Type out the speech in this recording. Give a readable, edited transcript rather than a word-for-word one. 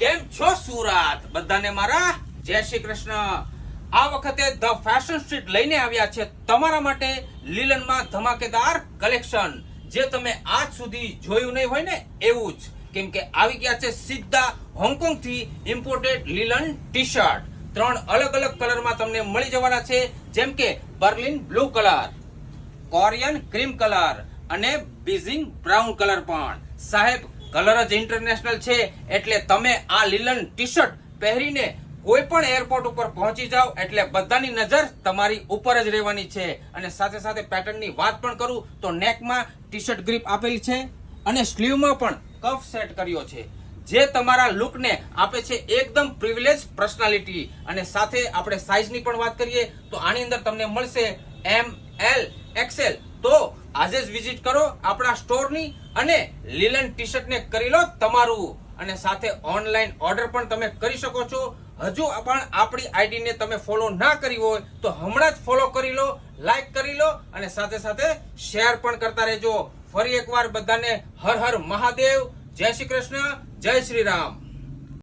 કેમ છો સુરત? બધાને મારા જય શ્રી કૃષ્ણ। આ વખતે ધ ફેશન સ્ટ્રીટ લઈને આવ્યા છે તમારા માટે લીલનમાં ધમાકેદાર કલેક્શન, જે તમે આજ સુધી જોયું નહીં હોય ને એવું જ, કેમ કે આવી ગયા છે સીધા હોંગકોંગ થી ઇમ્પોર્ટેડ લીલન ટી શર્ટ। 3 અલગ અલગ કલરમાં તમને મળી જવાના છે, જેમ કે Berlin blue colour, Korean cream colour અને બીઝિંગ બ્રાઉન કલર। પણ સાહેબ, કલર જ ઇન્ટરનેશનલ છે, એટલે તમે આ લીલન ટી શર્ટ પહેરીને કોઈ પણ એરપોર્ટ ઉપર પહોંચી જાઓ એટલે બધાની નજર તમારી ઉપર જ રહેવાની છે। અને સાથે સાથે પેટર્નની વાત પણ કરું તો નેકમાં ટી શર્ટ ગ્રીપ આપેલી છે અને સ્લીવમાં પણ કફ સેટ કર્યો છે, જે તમારા લુકને આપે છે એકદમ પ્રિવિલેજ પર્સનાલિટી। અને સાથે આપણે સાઈઝની પણ વાત કરીએ તો આની અંદર તમને મળશે એમ, એલ, એક્સએલ। તો આજે જ વિઝિટ કરો આપણા સ્ટોરની અને લીલન ટી શર્ટ ને કરી લો તમારું। અને સાથે ઓનલાઈન ઓર્ડર પણ તમે કરી શકો છો। હજુ પણ આપણી આઈડી ને તમે ફોલો ના કરી હોય તો હમણાં જ ફોલો કરી લો, લાઈક કરી લો અને સાથે સાથે શેર પણ કરતા રહેજો। ફરી એકવાર બધાને હર હર મહાદેવ, જય શ્રી કૃષ્ણ, જય શ્રી રામ।